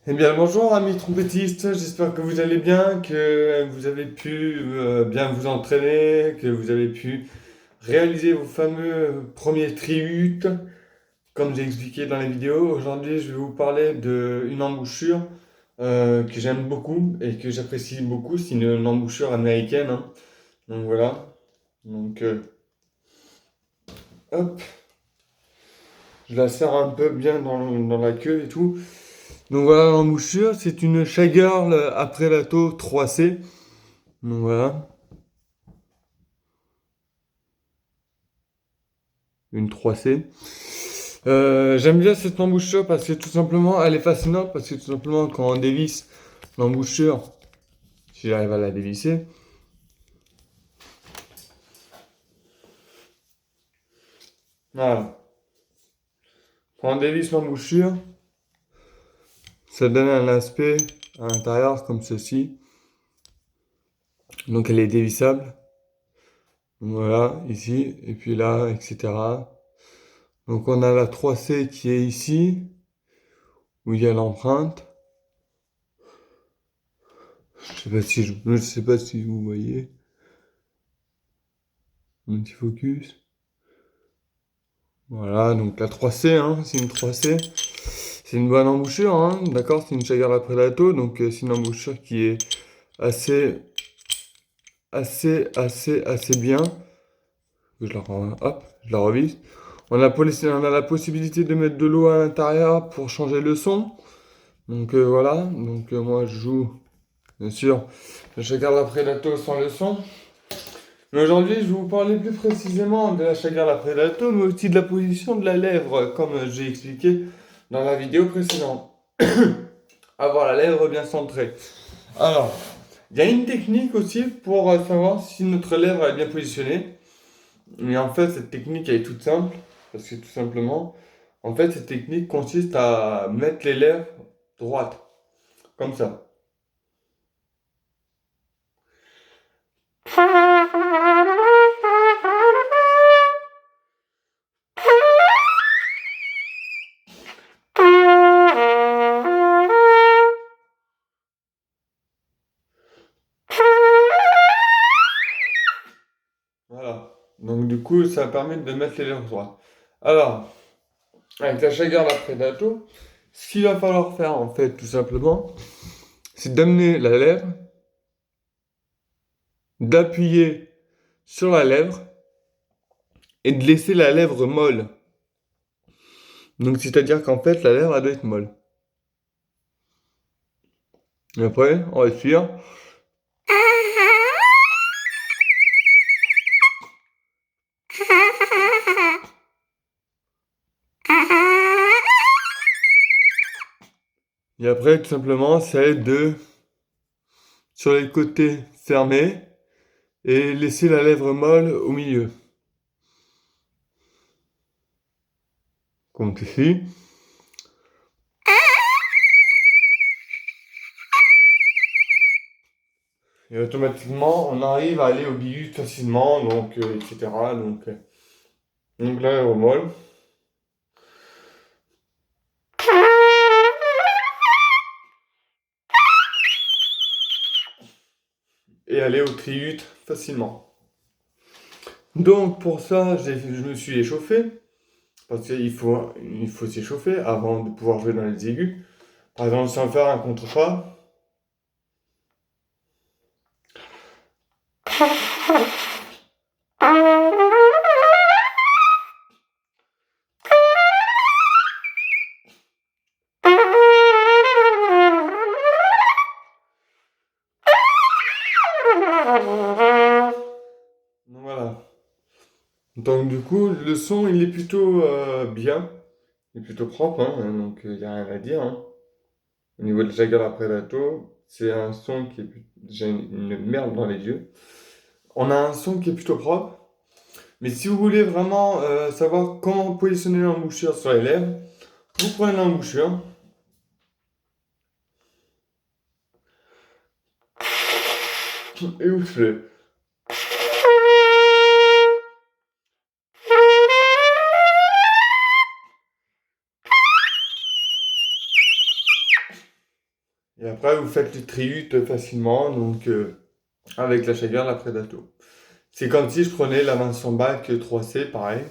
Eh bien, bonjour amis trompettistes, j'espère que vous allez bien, que vous avez pu bien vous entraîner, que vous avez pu réaliser vos fameux premiers tributs, comme j'ai expliqué dans la vidéo. Aujourd'hui, je vais vous parler d'une embouchure que j'aime beaucoup et que j'apprécie beaucoup. C'est une embouchure américaine, hein. Donc voilà. Donc, hop, je la serre un peu bien dans la queue et tout. Donc voilà, l'embouchure, c'est une Shagirl après lato 3C. Donc voilà. Une 3C. J'aime bien cette embouchure parce que tout simplement, elle est fascinante parce que tout simplement, quand on dévisse l'embouchure, si j'arrive à la dévisser, voilà. Quand on dévisse l'embouchure, ça donne un aspect à l'intérieur comme ceci. Donc elle est dévissable. Donc voilà, ici, et puis là, etc. Donc on a la 3C qui est ici, où il y a l'empreinte. Je sais pas si vous voyez. Un petit focus. Voilà, donc la 3C, hein, c'est une 3C. C'est une bonne embouchure, hein, d'accord? C'est une Chagarra Predato, donc c'est une embouchure qui est assez, assez bien. Hop, je la revise. On a la possibilité de mettre de l'eau à l'intérieur pour changer le son. Donc voilà, donc moi je joue, bien sûr, le Chagarra Predato sans le son. Mais aujourd'hui, je vais vous parler plus précisément de la Chagarra Predato, mais aussi de la position de la lèvre, comme j'ai expliqué dans la vidéo précédente. Avoir la lèvre bien centrée. Alors, il y a une technique aussi pour savoir si notre lèvre est bien positionnée. Mais en fait, cette technique elle est toute simple. Parce que tout simplement, en fait, cette technique consiste à mettre les lèvres droites. Comme ça. Voilà. Donc du coup, ça permet de mettre les lèvres droites. Alors, avec la Chagar la Predato, ce qu'il va falloir faire en fait, tout simplement, c'est d'amener la lèvre, d'appuyer sur la lèvre et de laisser la lèvre molle. Donc c'est-à-dire qu'en fait, la lèvre elle doit être molle. Et après, on respire. Et après, tout simplement, ça aide de, sur les côtés, fermer et laisser la lèvre molle au milieu. Comme ici. Et automatiquement, on arrive à aller au bigut facilement, donc, etc. Donc la lèvre molle. Et aller au triut facilement. Donc pour ça, je me suis échauffé. Parce il faut s'échauffer avant de pouvoir jouer dans les aigus. Par exemple, sans faire un contre-pas. Donc, voilà. Donc du coup, le son, il est plutôt bien. Il est plutôt propre, hein, donc il n'y a rien à dire, hein. Au niveau de Jaguar Predato, c'est un son qui est j'ai une merde dans les yeux. On a un son qui est plutôt propre. Mais si vous voulez vraiment savoir comment positionner l'embouchure sur les lèvres, vous prenez l'embouchure et vous soufflez. Et après, vous faites les triutes facilement, donc avec la Shagger, la Predato. C'est comme si je prenais la Vincent Bac 3C, pareil,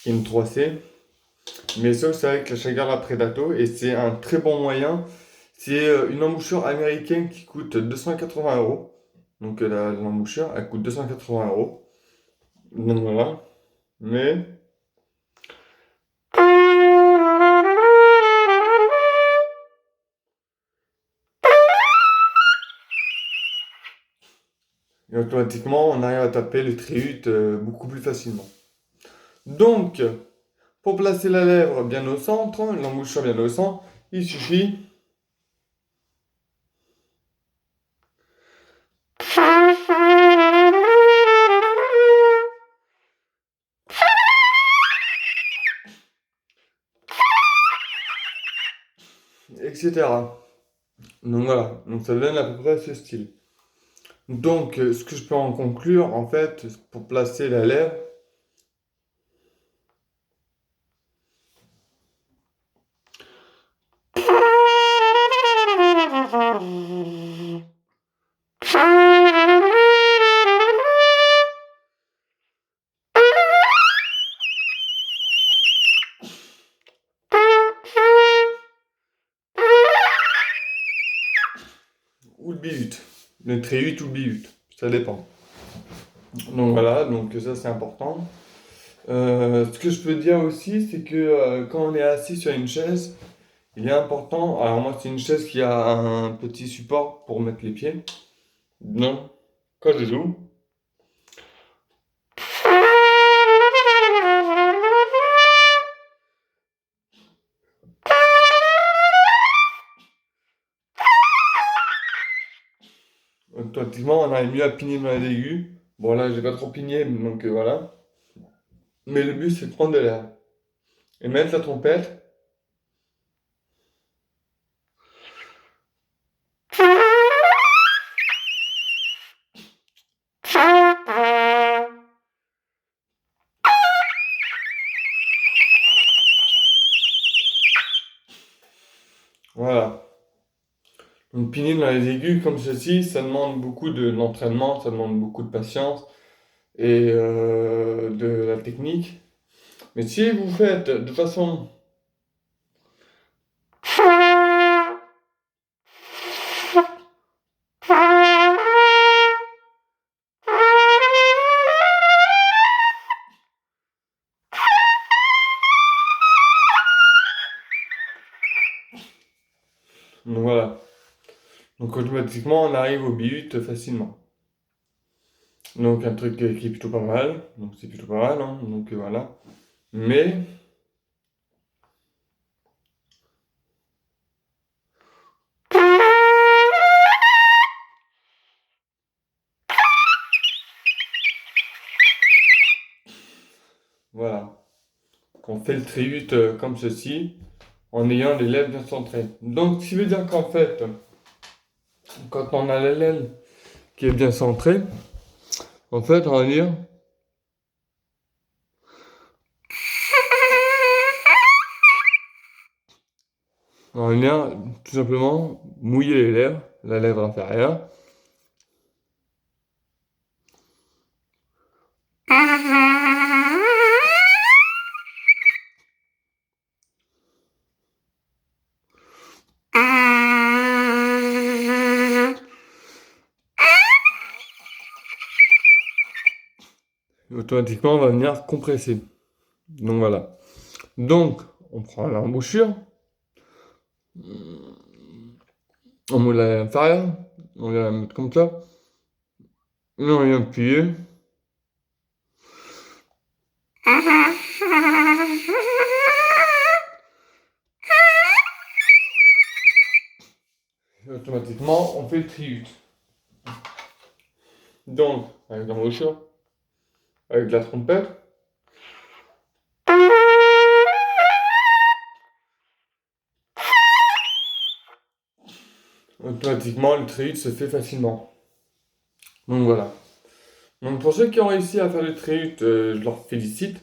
qui est une 3C, mais sauf que c'est avec la Shagger, la Predato, et c'est un très bon moyen. C'est une embouchure américaine qui coûte 280 euros. Donc l'embouchure, elle coûte 280 euros. Donc voilà. Mais et automatiquement, on arrive à taper le tréhut beaucoup plus facilement. Donc, pour placer la lèvre bien au centre, l'embouchure bien au centre, il suffit etc. Donc voilà, donc ça donne à peu près ce style. Donc, ce que je peux en conclure, en fait, pour placer la lèvre, ou le bihut, le tréhut ou le bihut, ça dépend. Donc voilà, donc ça c'est important. Ce que je peux dire aussi, c'est que quand on est assis sur une chaise, il est important. Alors moi, c'est une chaise qui a un petit support pour mettre les pieds. Non, quand je joue. Automatiquement, on arrive mieux à pigner dans les aigus. Bon là, j'ai pas trop pigné, donc voilà. Mais le but, c'est de prendre de l'air. Et mettre la trompette. Voilà. Donc pigner dans les aigus comme ceci, ça demande beaucoup d'entraînement, ça demande beaucoup de patience et de la technique. Mais si vous faites de façon... Donc voilà. Donc automatiquement, on arrive au but facilement. Donc un truc qui est plutôt pas mal. Donc c'est plutôt pas mal, hein. Donc voilà. Mais voilà. On fait le tréhut comme ceci, en ayant les lèvres bien centrées. Donc ce qui veut dire qu'en fait, quand on a la lèvre qui est bien centrée, en fait, on va dire... On vient tout simplement mouiller les lèvres, la lèvre inférieure. Et automatiquement, on va venir compresser. Donc voilà. Donc, on prend l'embouchure, on met la inférieure, on vient la mettre comme ça, et on vient appuyer. Et automatiquement, on fait le tribut. Donc, avec l'embouchure, avec la trompette. Automatiquement, le tribut se fait facilement. Donc voilà. Donc pour ceux qui ont réussi à faire le tribut, je leur félicite.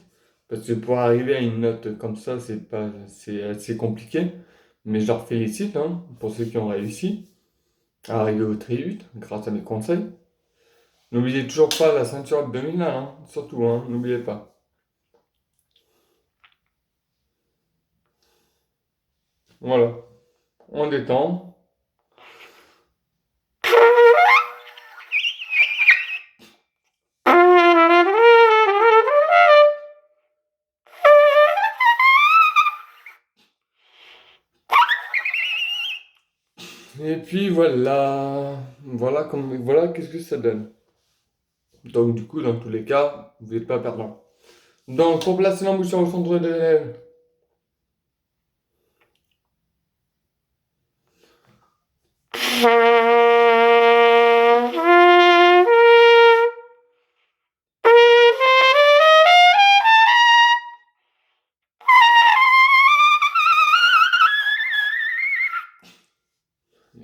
Parce que pour arriver à une note comme ça, c'est assez compliqué. Mais je leur félicite, hein, pour ceux qui ont réussi. arriver au tri grâce à mes conseils. N'oubliez toujours pas la ceinture abdominale, hein, surtout, hein, n'oubliez pas. Voilà, on détend. Et puis voilà, voilà qu'est-ce que ça donne. Donc du coup, dans tous les cas, vous n'êtes pas perdant. Donc pour placer l'embouchure au centre des lèvres,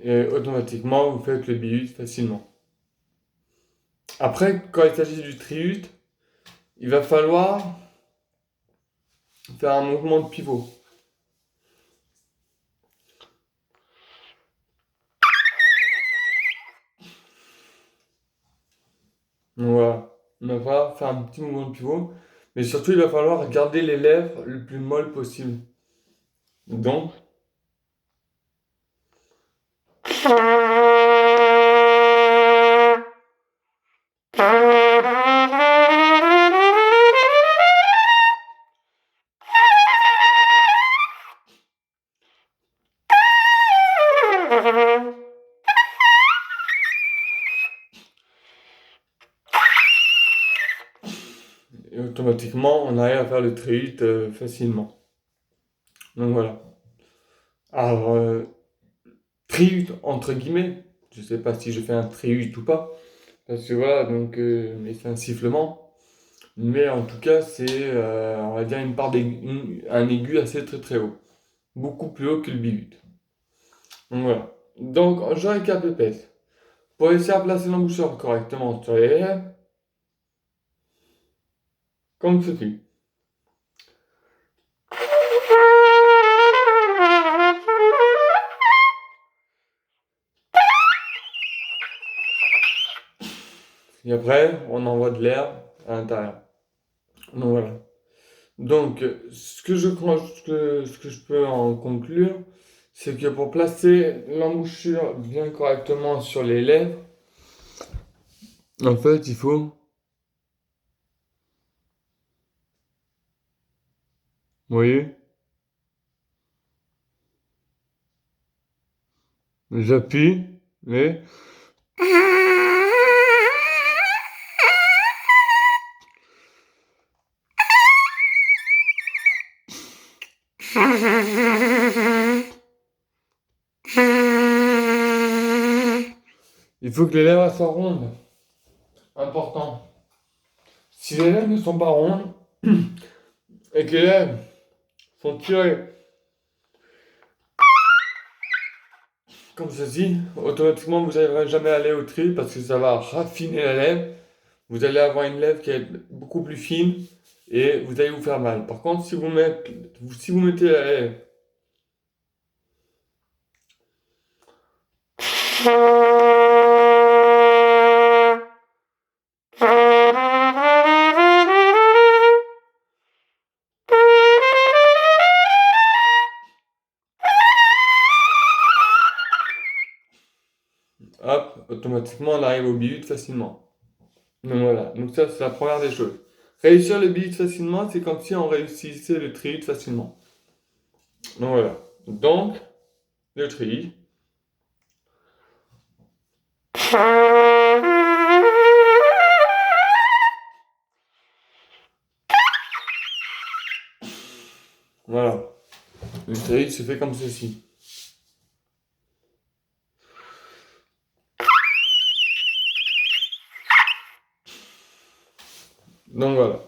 et automatiquement, vous faites le biut facilement. Après, quand il s'agit du triut, il va falloir faire un mouvement de pivot. Donc voilà, il va falloir faire un petit mouvement de pivot, mais surtout il va falloir garder les lèvres le plus molles possible. Donc, et automatiquement, on arrive à faire le triut facilement. Donc voilà. Alors, triut entre guillemets, je sais pas si je fais un triut ou pas, parce que voilà, donc, mais c'est un sifflement. Mais en tout cas, c'est, on va dire, un aigu assez très très haut. Beaucoup plus haut que le bigut. Donc voilà. Donc, je récapitule. Pour réussir à placer l'embouchure correctement sur les lèvres, comme ceci. Et après, on envoie de l'air à l'intérieur. Donc voilà. Donc, ce que je peux en conclure, c'est que pour placer l'embouchure bien correctement sur les lèvres, en fait, il faut, vous voyez, j'appuie, mais il faut que les lèvres soient rondes. Important. Si les lèvres ne sont pas rondes et que les lèvres sont tirées comme ceci, automatiquement vous n'arriverez jamais à aller au tri parce que ça va raffiner la lèvre. Vous allez avoir une lèvre qui est beaucoup plus fine et vous allez vous faire mal. Par contre, si vous mettez la lèvre hop, automatiquement on arrive au biut facilement. Donc voilà, donc ça c'est la première des choses. Réussir le biut facilement, c'est comme si on réussissait le tri facilement. Donc voilà. Donc, le tri. Voilà. Le tri se fait comme ceci. Donc voilà.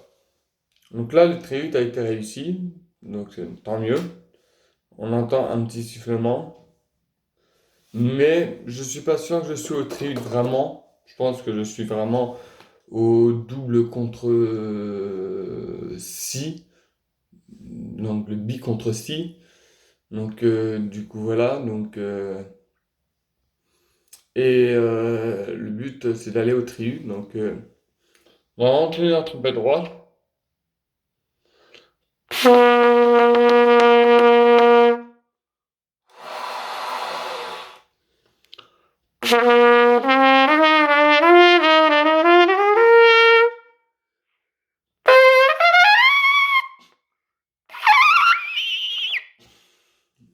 Donc là, le tri a été réussi. Donc tant mieux. On entend un petit sifflement. Mais je suis pas sûr que je suis au tri vraiment. Je pense que je suis vraiment au double contre si. Donc le bi contre si. Donc du coup voilà. Donc Et le but, c'est d'aller au tri-U. Donc, on va rentrer la trompette droite.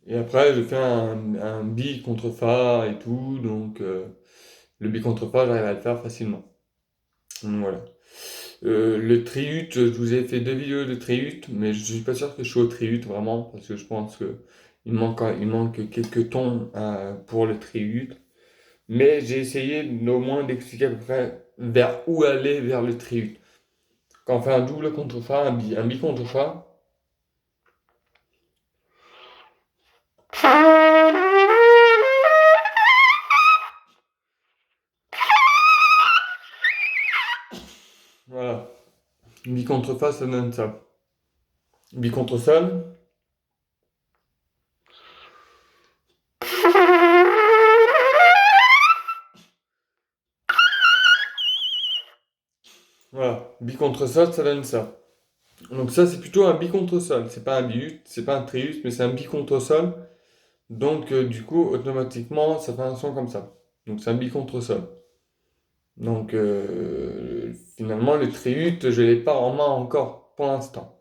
Et après, je fais un bi contre fa et tout. Donc, le bi contre fa, j'arrive à le faire facilement. Donc, voilà. Le triut, je vous ai fait 2 vidéos de triut, mais je suis pas sûr que je suis au triut vraiment, parce que je pense que il manque quelques tons pour le triut. Mais j'ai essayé au moins d'expliquer à peu près vers où aller vers le triut. Quand on fait un double contre fa, un bi contre fa, voilà. Bi contre fa, ça donne ça. Bi contre sol. Voilà. Bi contre sol, ça donne ça. Donc ça, c'est plutôt un bi contre sol. C'est pas un biut, c'est pas un triut, mais c'est un bi contre sol. Donc, du coup, automatiquement, ça fait un son comme ça. Donc, c'est un bi contre sol. Donc, finalement, le triut, je l'ai pas en main encore pour l'instant.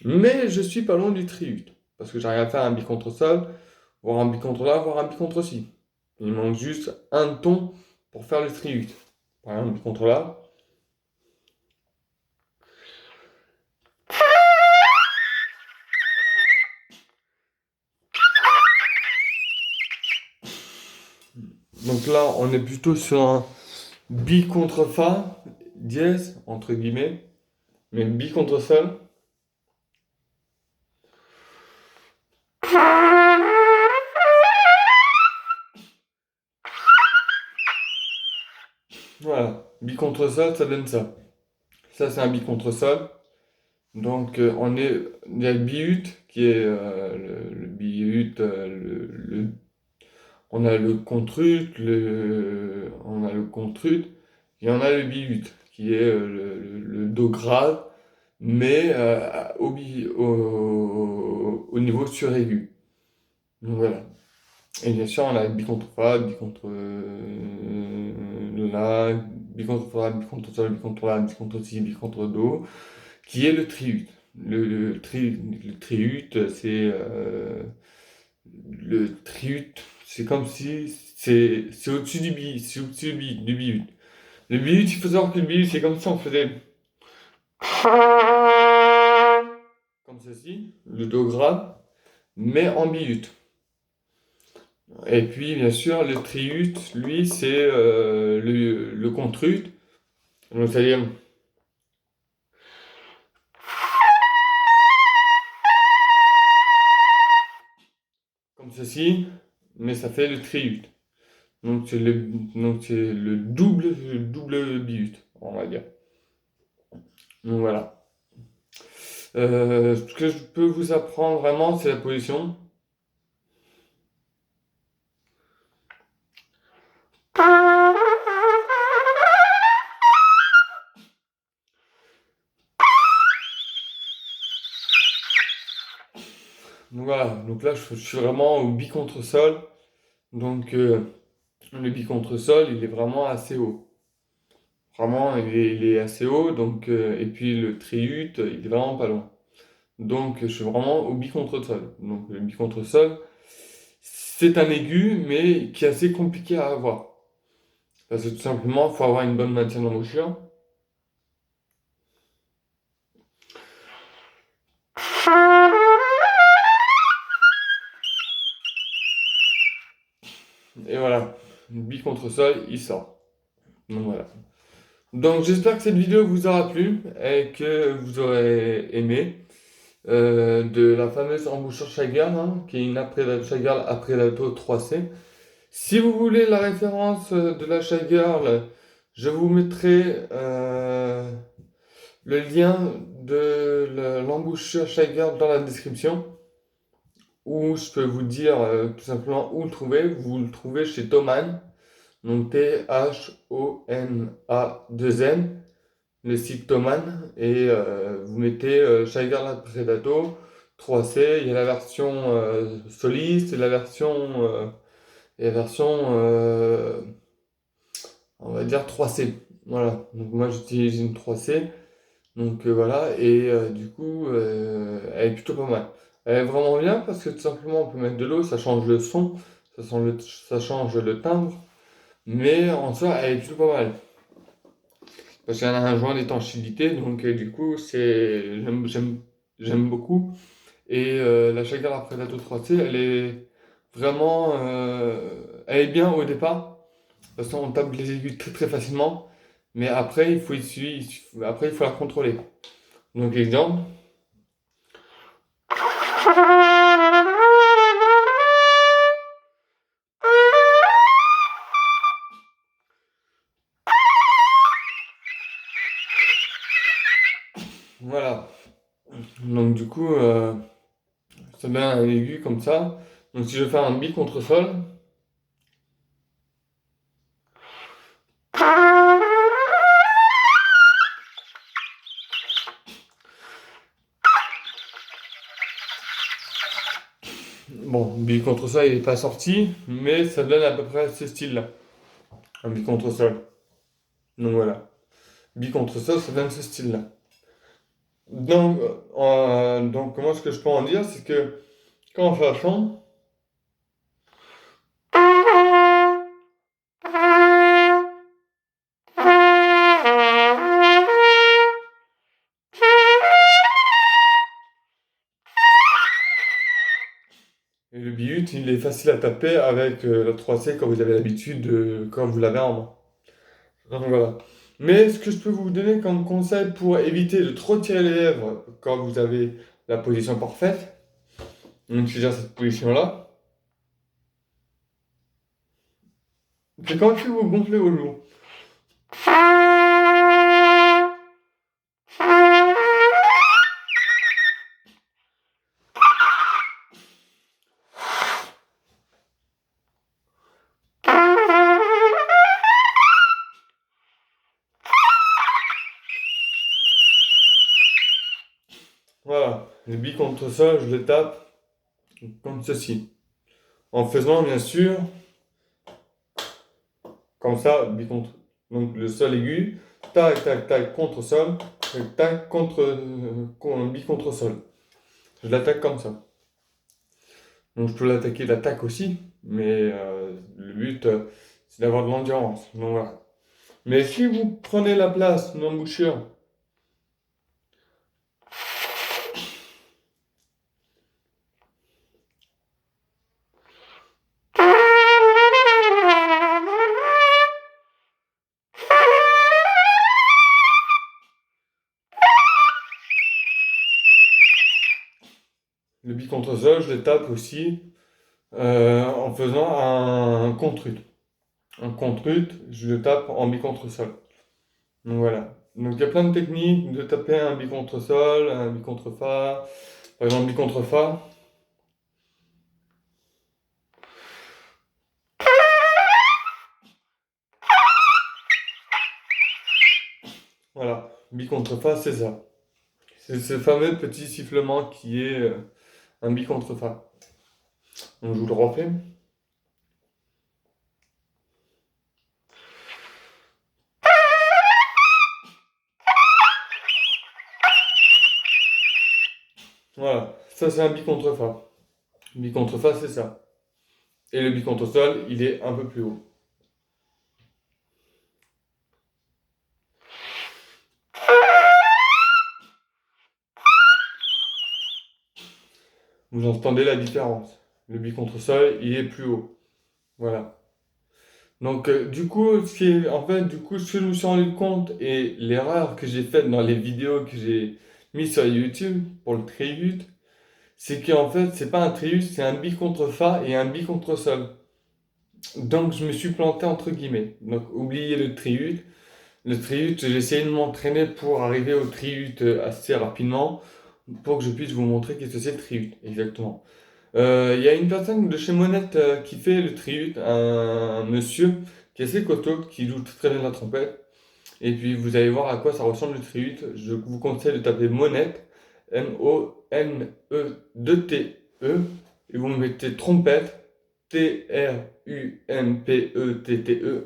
Mais je suis pas loin du triut. Parce que j'arrive à faire un bi contre sol, voire un bi contre la, voire un bi contre si. Il manque juste un ton pour faire le triut. Par exemple, bi contre la. Donc là, on est plutôt sur un bi contre fa, dièse, entre guillemets. Mais bi contre sol. Voilà. Bi contre sol, ça donne ça. Ça, c'est un bi contre sol. Donc, il y a le biut qui est le biut, on a le contrut, on a le contrut, et on a le biut qui est le do grave, mais au niveau suraigu. Donc voilà. Et bien sûr, on a bi contre fa, bi contre la, bi contre fa, bi contre sol, bi contre la, bi contre si, bi contre do, qui est le triut. Le triut, le triut, c'est comme si c'est au-dessus du bi, c'est au-dessus du biut. Le biut, il faut savoir que le biut, c'est comme si on faisait comme ceci, le do grave, mais en biut. Et puis, bien sûr, le triut, lui, c'est le contrut. Donc, c'est-à-dire comme ceci, mais ça fait le triut. Donc c'est le double biut, on va dire. Donc voilà. Ce que je peux vous apprendre vraiment, c'est la position. Donc voilà. Donc là, je suis vraiment au bi contre sol. Donc le bi contre sol, il est vraiment assez haut. Vraiment, il est assez haut. Donc et puis le triut, il est vraiment pas loin. Donc je suis vraiment au bi contre sol. Donc le bi contre sol, c'est un aigu, mais qui est assez compliqué à avoir. Parce que tout simplement, il faut avoir une bonne matière d'embouchure. Et voilà, bi contre sol, il sort. Donc voilà. Donc j'espère que cette vidéo vous aura plu et que vous aurez aimé de la fameuse embouchure Shagirl, hein, qui est une après Shagirl après l'auto 3C. Si vous voulez la référence de la Shagirl, je vous mettrai le lien de l'embouchure Shagirl dans la description. Ou je peux vous dire tout simplement où le trouver. Vous le trouvez chez Thomann. Donc Thona2n, le site Thomann, et vous mettez Tiger Predato 3C. Il y a la version soliste et la version on va dire 3C. Voilà, donc moi j'utilise une 3C. Donc voilà, et du coup, elle est plutôt pas mal. Elle est vraiment bien parce que tout simplement on peut mettre de l'eau, ça change le son, ça change le timbre, mais en soi elle est plutôt pas mal. Parce qu'elle a un joint d'étanchéité, donc du coup j'aime beaucoup. Et la Jaguar Predator 3C, elle est vraiment, elle est bien au départ, parce qu'on tape les aiguilles très très facilement, mais après après il faut la contrôler. Donc exemple. Voilà. Donc du coup, ça donne un aigu comme ça. Donc si je fais un bi contre sol, bon, bi contre sol il n'est pas sorti, mais ça donne à peu près ce style-là, un bi contre sol. Donc voilà, bi contre sol, ça donne ce style-là. Donc moi ce que je peux en dire, c'est que quand on fait à fond, et le bi-ut, il est facile à taper avec la 3C quand vous avez l'habitude, quand vous l'avez en main. Donc voilà. Mais ce que je peux vous donner comme conseil pour éviter de trop tirer les lèvres quand vous avez la position parfaite, donc c'est déjà cette position-là, c'est quand vous gonflez vos joues. Voilà, les billes contre ça, je les tape comme ceci. En faisant bien sûr, comme ça, billes contre. Donc le sol aigu, tac, tac, tac, contre sol, tac, tac, billes contre sol. Je l'attaque comme ça. Donc je peux l'attaquer d'attaque aussi, mais le but c'est d'avoir de l'endurance. Donc voilà. Mais si vous prenez la place d'une embouchure, le bi contre sol, je le tape aussi en faisant un contre-ut. Un contre-ut, je le tape en bi contre sol. Donc voilà. Donc il y a plein de techniques de taper un bi contre sol, un bi contre fa. Par exemple, bi contre fa. Voilà, bi contre fa, c'est ça. C'est ce fameux petit sifflement qui est un bi contre fa. Donc je vous le refais. Voilà, ça c'est un bi contre fa. Bi contre fa, c'est ça. Et le bi contre sol, il est un peu plus haut. Vous entendez la différence. Le bi contre sol, il est plus haut. Voilà. Donc, du coup, ce que je me suis rendu compte et l'erreur que j'ai faite dans les vidéos que j'ai mises sur YouTube pour le triut, c'est qu'en fait, c'est pas un triut, c'est un bi contre fa et un bi contre sol. Donc, je me suis planté entre guillemets. Donc, oubliez le triut. Le triut, j'ai essayé de m'entraîner pour arriver au triut assez rapidement pour que je puisse vous montrer qu'est-ce que c'est le triut, exactement. Il y a une personne de chez Monette qui fait le triut, un monsieur qui est assez costaud, qui joue très bien de la trompette. Et puis vous allez voir à quoi ça ressemble le triute. Je vous conseille de taper Monette, M-O-N-E-2-T-E, et vous mettez trompette, T-R-U-M-P-E-T-T-E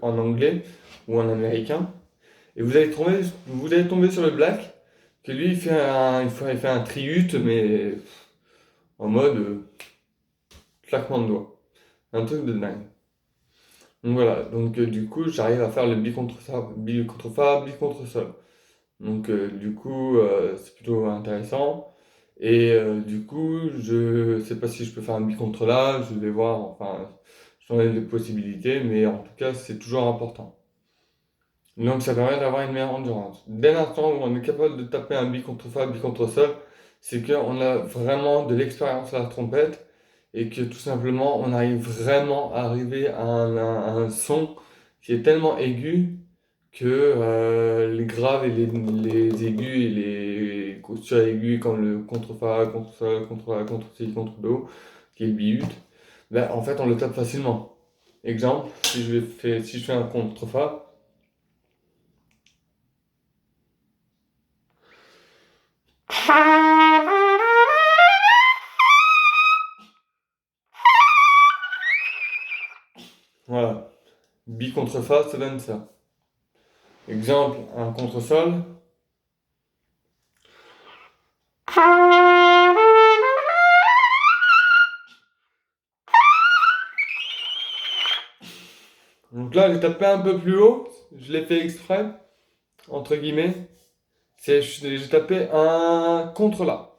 en anglais ou en américain. Et vous allez tomber sur le black, que lui il fait un triute, mais en mode claquement de doigts. Un truc de dingue. Donc voilà, donc du coup j'arrive à faire le bi contre ça, bi contre fa, bi contre sol. Donc du coup c'est plutôt intéressant. Et du coup je sais pas si je peux faire un bi contre la, je vais voir, enfin j'en ai des possibilités, mais en tout cas c'est toujours important. Donc ça permet d'avoir une meilleure endurance. Dès l'instant où on est capable de taper un bi contre fa, bi contre sol, c'est qu'on a vraiment de l'expérience à la trompette et que tout simplement on arrive vraiment à arriver à un son qui est tellement aigu que les graves et les aigus et les sur-aigus comme le contre fa, contre sol, contre la, contre si, contre do, qui est le bi-ut, ben, en fait on le tape facilement. Exemple, si je fais un contre fa, voilà. Bi contre fa, ça donne ça. Exemple, un contre-sol. Donc là, j'ai tapé un peu plus haut. Je l'ai fait exprès, entre guillemets. J'ai tapé un contre-la.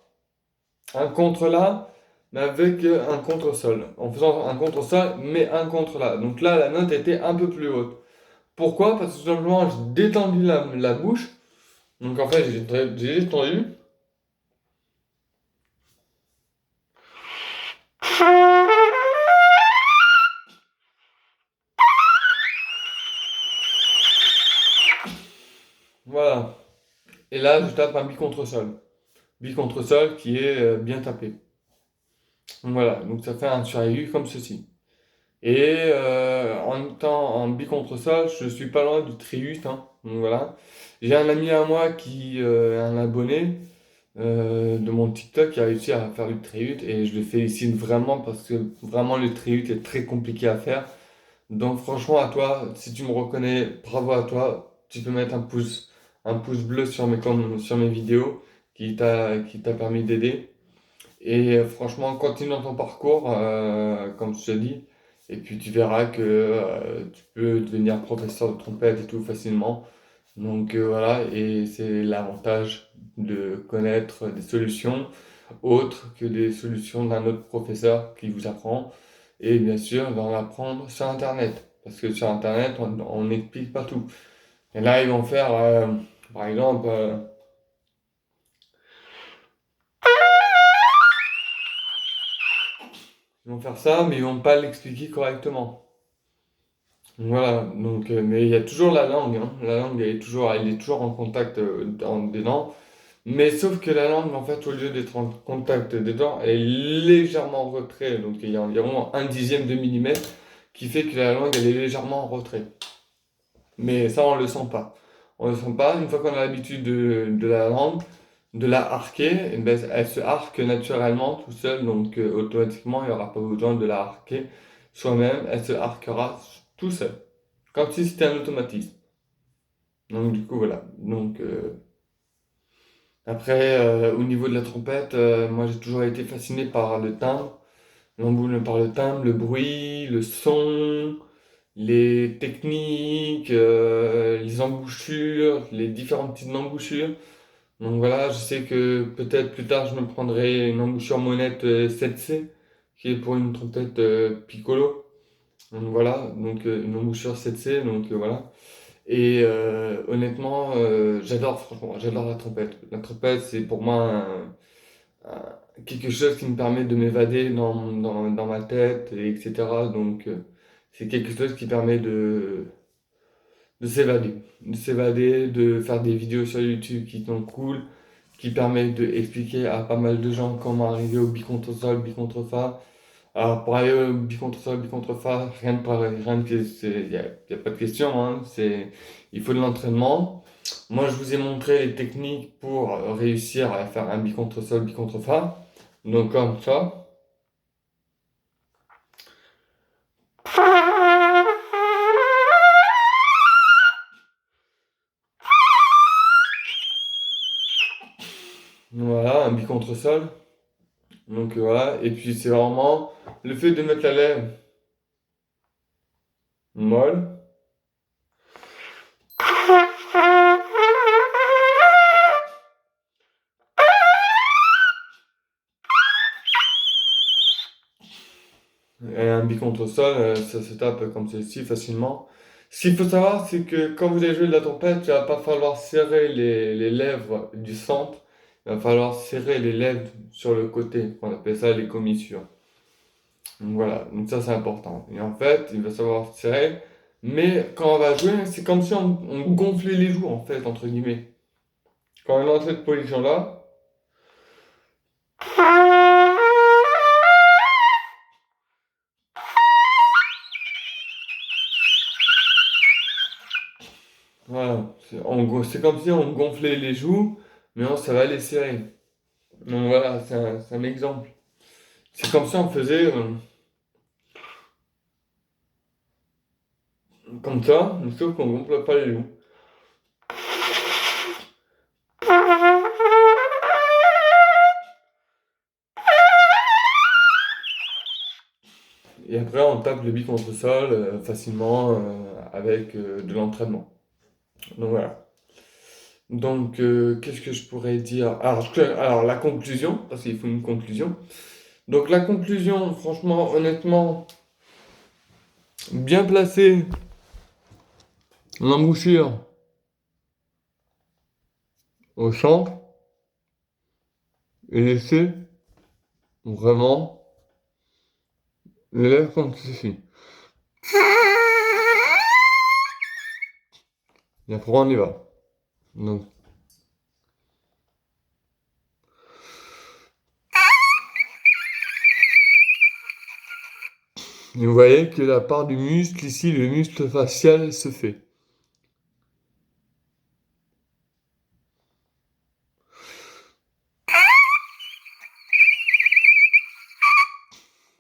Un contre-la, mais avec un contre-sol. En faisant un contre-sol, mais un contre-la. Donc là, la note était un peu plus haute. Pourquoi? Parce que tout simplement, j'ai détendu la bouche. Donc en fait, j'ai détendu. Voilà. Et là, je tape un bi contre-sol. Bi contre-sol qui est bien tapé. Donc voilà, donc ça fait un sur-aigu comme ceci. Et en étant en bi contre sol, je suis pas loin du triut, hein. Donc voilà. J'ai un ami à moi qui un abonné de mon TikTok qui a réussi à faire le triut et je le félicite vraiment parce que vraiment le triut est très compliqué à faire. Donc franchement à toi, si tu me reconnais, bravo à toi. Tu peux mettre un pouce bleu sur mes vidéos qui t'a permis d'aider. Et franchement, continue dans ton parcours, comme je te dis, et puis tu verras que tu peux devenir professeur de trompette et tout facilement. Donc voilà, et c'est l'avantage de connaître des solutions autres que des solutions d'un autre professeur qui vous apprend, et bien sûr d'en apprendre sur Internet, parce que sur Internet, on n'explique pas tout. Et là, ils vont faire, par exemple, ils vont faire ça, mais ils vont pas l'expliquer correctement. Voilà, donc, mais il y a toujours la langue, hein. La langue, elle est toujours en contact dedans. Mais sauf que la langue, en fait, au lieu d'être en contact dedans, elle est légèrement en retrait. Donc il y a environ un dixième de millimètre qui fait que la langue, elle est légèrement en retrait. Mais ça, on le sent pas. On le sent pas. Une fois qu'on a l'habitude de la langue, de la arquer, eh ben, elle se arque naturellement tout seul. Donc automatiquement, il n'y aura pas besoin de la arquer soi-même. Elle se arquera tout seul. Comme si c'était un automatisme. Donc du coup voilà. Donc après au niveau de la trompette, moi j'ai toujours été fasciné par le timbre, par le timbre, le bruit, le son, les techniques, les embouchures, les différents types d'embouchures. Donc voilà, je sais que peut-être plus tard je me prendrai une embouchure Monette 7C qui est pour une trompette piccolo. Donc voilà, donc une embouchure 7C, donc voilà. Et honnêtement, franchement, j'adore la trompette. La trompette, c'est pour moi quelque chose qui me permet de m'évader dans ma tête, et etc. Donc, c'est quelque chose qui permet de s'évader. De s'évader, de faire des vidéos sur YouTube qui sont cool, qui permet d'expliquer à pas mal de gens comment arriver au bi contre sol, bi contre fa, Alors, pour aller bi contre sol, bi contre fa, rien de, y a pas de question, hein, il faut de l'entraînement. Moi, je vous ai montré les techniques pour réussir à faire un bi contre sol, bi contre fa. Donc, comme ça. Voilà, un bi contre sol. Donc, voilà. Et puis, c'est vraiment le fait de mettre la lèvre molle. Et un bi contre sol, ça se tape comme ceci facilement. Ce qu'il faut savoir, c'est que quand vous allez jouer de la trompette, il va pas falloir serrer les lèvres du centre, il va falloir serrer les lèvres sur le côté. On appelle ça les commissures. Donc voilà, donc ça c'est important. Et en fait, il va savoir serrer, mais quand on va jouer, c'est comme si on gonflait les joues en fait, entre guillemets. Quand on est dans cette position-là, voilà, c'est comme si on gonflait les joues, mais non, ça va les serrer. Donc voilà, c'est un exemple. C'est comme si on faisait comme ça, mais sauf qu'on gonfle pas les joues. Et après, on tape le bi contre sol facilement avec de l'entraînement. Donc voilà. Donc, qu'est-ce que je pourrais dire? Alors, la conclusion, parce qu'il faut une conclusion. Donc, la conclusion, franchement, honnêtement, bien placé, l'embouchure au centre, et laisser vraiment l'élève comme ceci. Et après, on y va. Donc, vous voyez que la part du muscle, ici, le muscle facial se fait.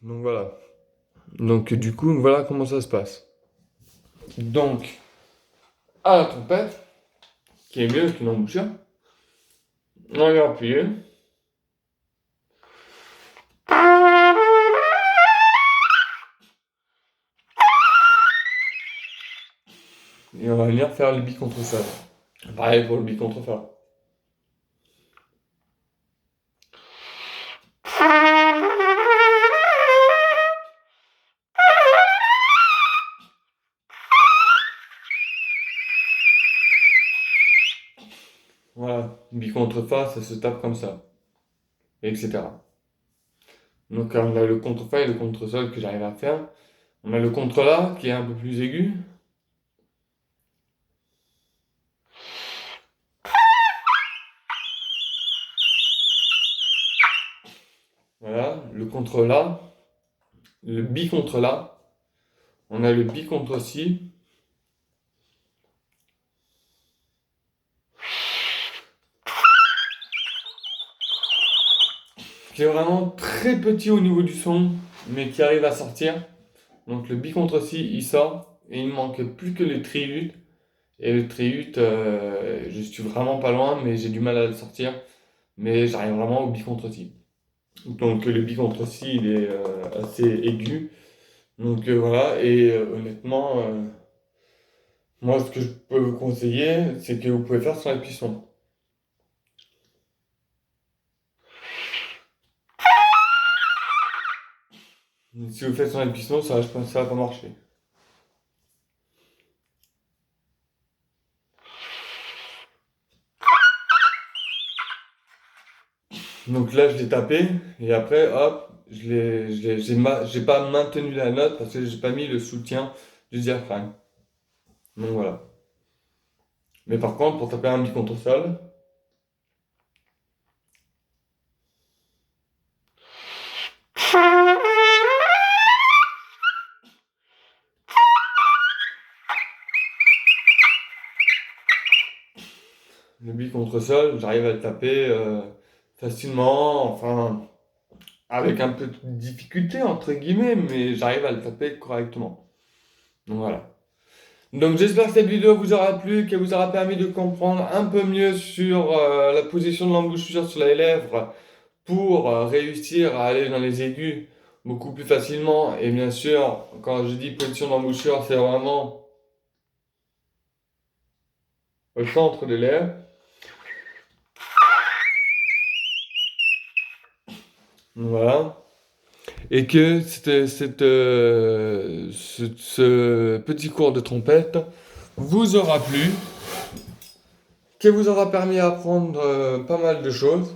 Donc, voilà. Donc, du coup, voilà comment ça se passe. Donc, à la trompette, qui est mieux qu'une embouchure, on va appuyer. Et on va venir faire le bi contre sol. Pareil pour le bi contre fa. Voilà, bi contre fa, ça se tape comme ça, etc. Donc on a le contre fa et le contre sol que j'arrive à faire. On a le contre la qui est un peu plus aigu. Voilà, le contre la, le bi contre la. On a le bi contre si. Qui est vraiment très petit au niveau du son, mais qui arrive à sortir. Donc le bi contre si, il sort. Et il ne manque plus que le triut. Et le triut, je suis vraiment pas loin, mais j'ai du mal à le sortir. Mais j'arrive vraiment au bi contre si. Donc le bi contre si, il est assez aigu. Donc voilà, et honnêtement, moi ce que je peux vous conseiller, c'est que vous pouvez faire sur la cuisson. Si vous faites sur la cuisson, je pense que ça va pas marcher. Donc là, je l'ai tapé, et après, hop, j'ai pas maintenu la note parce que j'ai pas mis le soutien du diaphragme. Donc voilà. Mais par contre, pour taper un bi contre sol, Le bi contre sol, j'arrive à le taper facilement, enfin, avec un peu de difficulté, entre guillemets, mais j'arrive à le taper correctement. Donc voilà. Donc j'espère que cette vidéo vous aura plu, qu'elle vous aura permis de comprendre un peu mieux sur la position de l'embouchure sur les lèvres pour réussir à aller dans les aigus beaucoup plus facilement. Et bien sûr, quand je dis position d'embouchure, c'est vraiment au centre des lèvres. Voilà. Et que ce petit cours de trompette vous aura plu, qui vous aura permis d'apprendre pas mal de choses,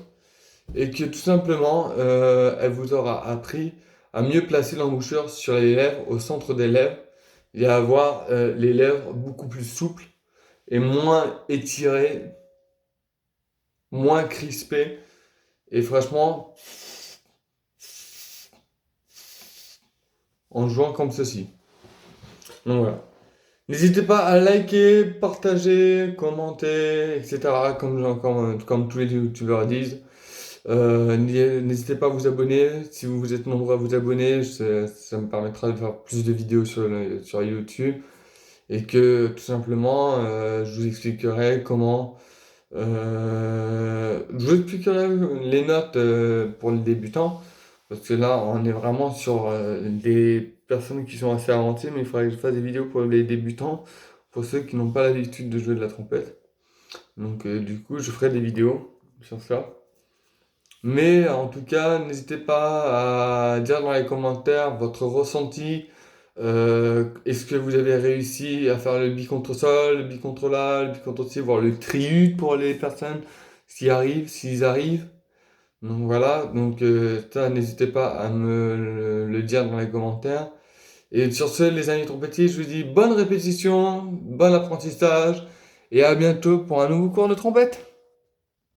et que tout simplement, elle vous aura appris à mieux placer l'embouchure sur les lèvres, au centre des lèvres, et à avoir les lèvres beaucoup plus souples et moins étirées, moins crispées. Et franchement, en jouant comme ceci. Donc voilà. N'hésitez pas à liker, partager, commenter, etc. Comme tous les youtubeurs disent. N'hésitez pas à vous abonner. Si vous êtes nombreux à vous abonner, ça me permettra de faire plus de vidéos sur YouTube. Et que tout simplement, je vous expliquerai comment. Je vous expliquerai les notes pour les débutants. Parce que là, on est vraiment sur des personnes qui sont assez avancées, mais il faudrait que je fasse des vidéos pour les débutants, pour ceux qui n'ont pas l'habitude de jouer de la trompette. Donc, du coup, je ferai des vidéos sur ça. Mais en tout cas, n'hésitez pas à dire dans les commentaires votre ressenti. Est-ce que vous avez réussi à faire le bi contre sol, le bi contre la, le bi contre ci, voire le triut pour les personnes, s'ils arrivent. Donc voilà, donc ça, n'hésitez pas à me le dire dans les commentaires. Et sur ce, les amis trompettistes, je vous dis bonne répétition, bon apprentissage, et à bientôt pour un nouveau cours de trompette.